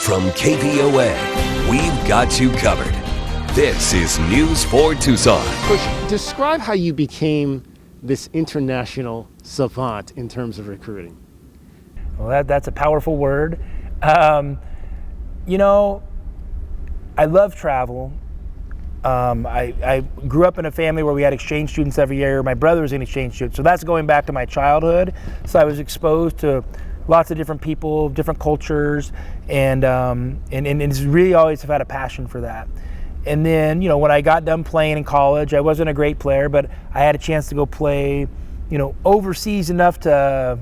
From KVOA, we've got you covered. This is News for Tucson. Coach, describe how you became this international savant in terms of recruiting. Well, that's a powerful word. You know, I love travel. I grew up in a family where we had exchange students every year. My brother was an exchange student, so that's going back to my childhood. So I was exposed to lots of different people, different cultures, and it's really always have had a passion for that. And then, you know, when I got done playing in college, I wasn't a great player, but I had a chance to go play, you know, overseas enough to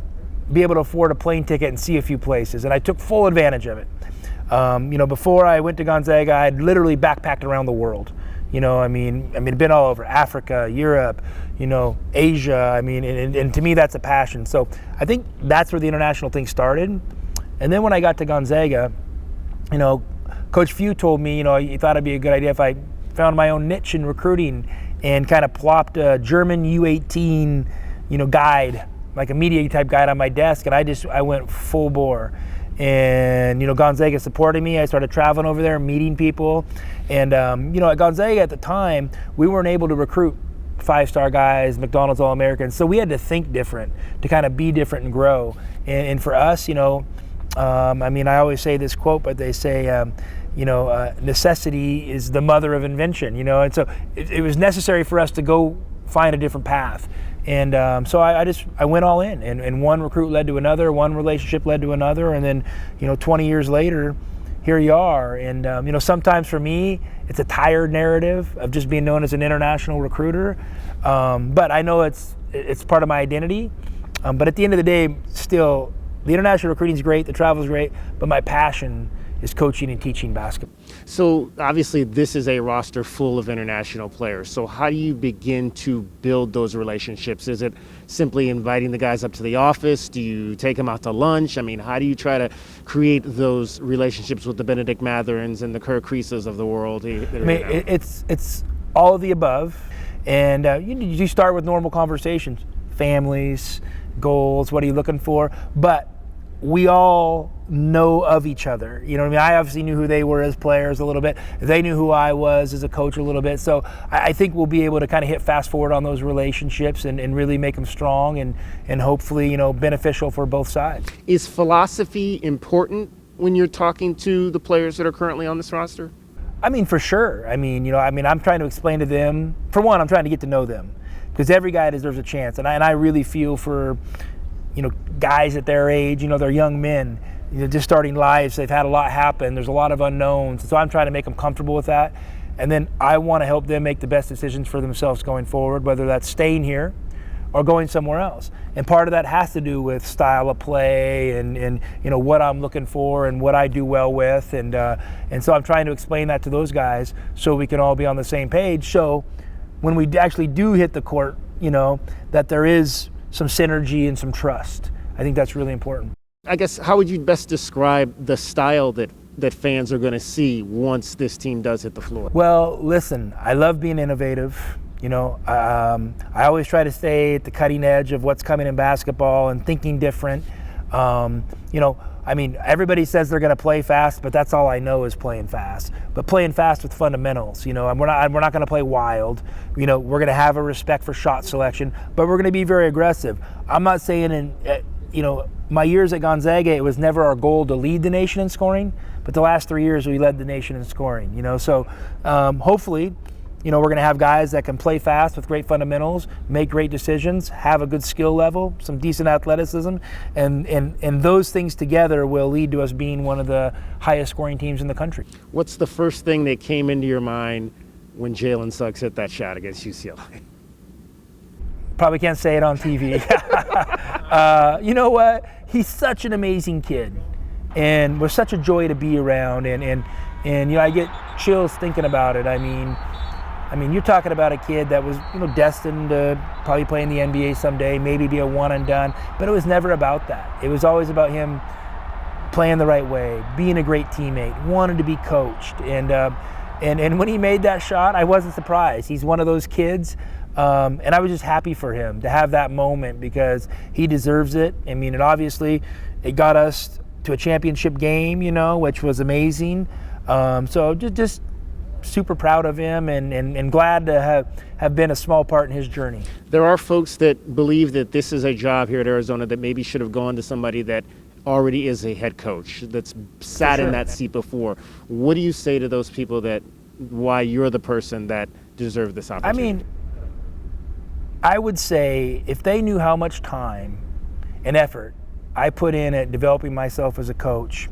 be able to afford a plane ticket and see a few places, and I took full advantage of it. You know, before I went to Gonzaga, I had literally backpacked around the world. You know, I mean, been all over Africa, Europe, you know, Asia. I mean, and to me, that's a passion. So I think that's where the international thing started. And then when I got to Gonzaga, you know, Coach Few told me, you know, he thought it'd be a good idea if I found my own niche in recruiting and kind of plopped a German U18, you know, guide, like a media type guide on my desk, and I went full bore. And, you know, Gonzaga supported me. I started traveling over there, meeting people. And, you know, at Gonzaga at the time, we weren't able to recruit five-star guys, McDonald's All-Americans. So we had to think different to kind of be different and grow. And for us, you know, I mean, I always say this quote, but they say, you know, necessity is the mother of invention, you know. And so it was necessary for us to go find a different path. And so I went all in, and one recruit led to another, one relationship led to another, and then, you know, 20 years later, here you are. And, you know, sometimes for me, it's a tired narrative of just being known as an international recruiter. But I know it's part of my identity. But at the end of the day, still, the international recruiting is great, the travel is great, but my passion is coaching and teaching basketball. So obviously this is a roster full of international players. So how do you begin to build those relationships? Is it simply inviting the guys up to the office? Do you take them out to lunch? I mean, how do you try to create those relationships with the Benedict Matherins and the Kerr Creases of the world? I mean, it's all of the above. And you start with normal conversations, families, goals, what are you looking for? But we all know of each other. You know what I mean? I obviously knew who they were as players a little bit. They knew who I was as a coach a little bit. So I think we'll be able to kind of hit fast forward on those relationships and really make them strong and hopefully, you know, beneficial for both sides. Is philosophy important when you're talking to the players that are currently on this roster? I mean, for sure. I mean, you know, I'm trying to explain to them. For one, I'm trying to get to know them because every guy deserves a chance. And I really feel for, you know, guys at their age, you know, they're young men, you know, just starting lives. They've had a lot happen. There's a lot of unknowns. So I'm trying to make them comfortable with that. And then I want to help them make the best decisions for themselves going forward, whether that's staying here or going somewhere else. And part of that has to do with style of play and you know, what I'm looking for and what I do well with. And so I'm trying to explain that to those guys so we can all be on the same page. So when we actually do hit the court, you know, that there is some synergy and some trust. I think that's really important. I guess, how would you best describe the style that fans are going to see once this team does hit the floor? Well, listen, I love being innovative. You know, I always try to stay at the cutting edge of what's coming in basketball and thinking different. You know, I mean, everybody says they're going to play fast, but that's all I know is playing fast. But playing fast with fundamentals, you know, and we're not going to play wild. You know, we're going to have a respect for shot selection, but we're going to be very aggressive. I'm not saying you know, my years at Gonzaga, it was never our goal to lead the nation in scoring, but the last 3 years we led the nation in scoring, you know. So hopefully, you know, we're going to have guys that can play fast with great fundamentals, make great decisions, have a good skill level, some decent athleticism, and those things together will lead to us being one of the highest scoring teams in the country. What's the first thing that came into your mind when Jalen Sucks hit that shot against UCLA? Probably can't say it on TV. You know what? He's such an amazing kid and was such a joy to be around. And you know, I get chills thinking about it. I mean, you're talking about a kid that was, you know, destined to probably play in the NBA someday, maybe be a one and done, but it was never about that. It was always about him playing the right way, being a great teammate, wanted to be coached. And when he made that shot, I wasn't surprised. He's one of those kids. And I was just happy for him to have that moment because he deserves it. I mean, and obviously it got us to a championship game, which was amazing. So just super proud of him and glad to have been a small part in his journey. There are folks that believe that this is a job here at Arizona that maybe should have gone to somebody that already is a head coach, that's sat in that seat before. What do you say to those people that why you're the person that deserved this opportunity? I mean, I would say if they knew how much time and effort I put in at developing myself as a coach,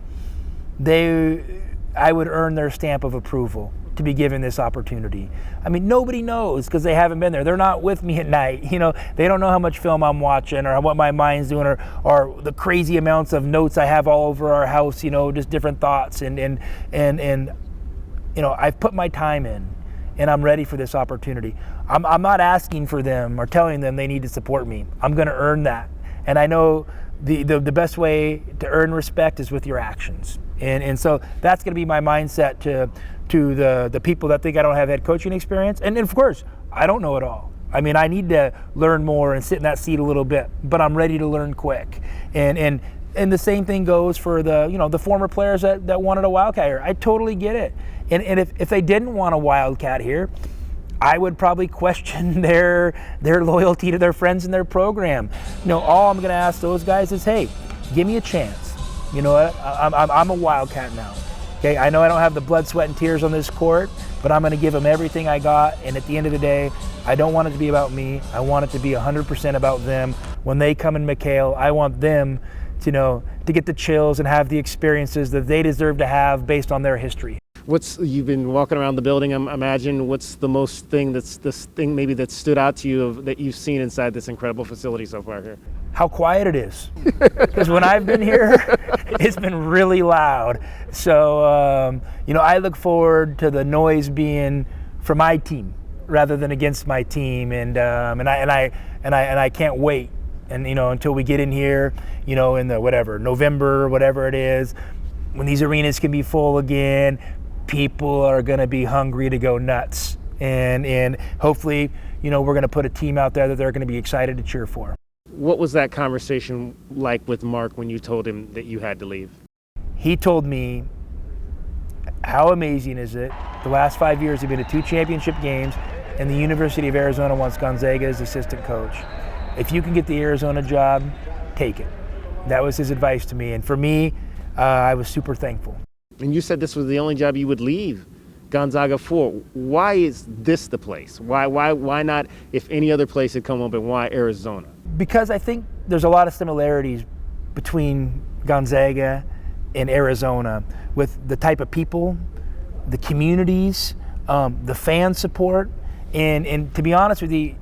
I would earn their stamp of approval to be given this opportunity. I mean, nobody knows because they haven't been there. They're not with me at night. They don't know how much film I'm watching or what my mind's doing or the crazy amounts of notes I have all over our house, just different thoughts. And I've put my time in and I'm ready for this opportunity. I'm not asking for them or telling them they need to support me. I'm going to earn that. And I know the best way to earn respect is with your actions. And so that's going to be my mindset to the people that think I don't have head coaching experience. And of course, I don't know it all. I mean, I need to learn more and sit in that seat a little bit, but I'm ready to learn quick. And the same thing goes for the former players that wanted a Wildcat here. I totally get it. And if they didn't want a Wildcat here, I would probably question their loyalty to their friends in their program. All I'm going to ask those guys is, hey, give me a chance. You know what? I'm a Wildcat now. Okay, I know I don't have the blood, sweat, and tears on this court, but I'm going to give them everything I got. And at the end of the day, I don't want it to be about me. I want it to be 100% about them. When they come in McHale, I want them to get the chills and have the experiences that they deserve to have based on their history. You've been walking around the building, I imagine. What's the most thing that stood out to you that you've seen inside this incredible facility so far here? How quiet it is. Because when I've been here, it's been really loud. So, I look forward to the noise being for my team rather than against my team, and I can't wait. And until we get in here, in the November, whatever it is, when these arenas can be full again, people are going to be hungry to go nuts, and hopefully, we're going to put a team out there that they're going to be excited to cheer for. What was that conversation like with Mark when you told him that you had to leave? He told me, how amazing is it? The last 5 years have been to 2 championship games, and the University of Arizona wants Gonzaga as assistant coach. If you can get the Arizona job, take it. That was his advice to me, and for me, I was super thankful. And you said this was the only job you would leave Gonzaga for. Why is this the place? Why not if any other place had come up, and why Arizona? Because I think there's a lot of similarities between Gonzaga and Arizona with the type of people, the communities, the fan support, and to be honest with you,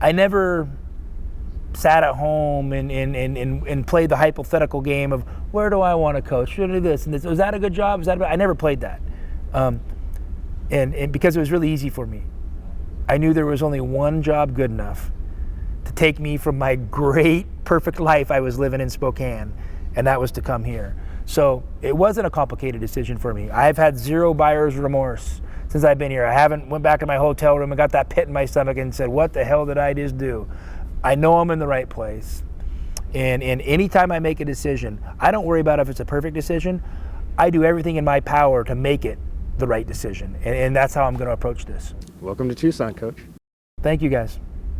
I never sat at home and played the hypothetical game of where do I want to coach? Should I do this and this? Was that a good job? I never played that, and because it was really easy for me. I knew there was only one job good enough to take me from my great, perfect life I was living in Spokane, and that was to come here. So it wasn't a complicated decision for me. I've had zero buyer's remorse since I've been here. I haven't went back to my hotel room and got that pit in my stomach and said, what the hell did I just do? I know I'm in the right place. And anytime I make a decision, I don't worry about if it's a perfect decision. I do everything in my power to make it the right decision. And that's how I'm going to approach this. Welcome to Tucson, Coach. Thank you, guys.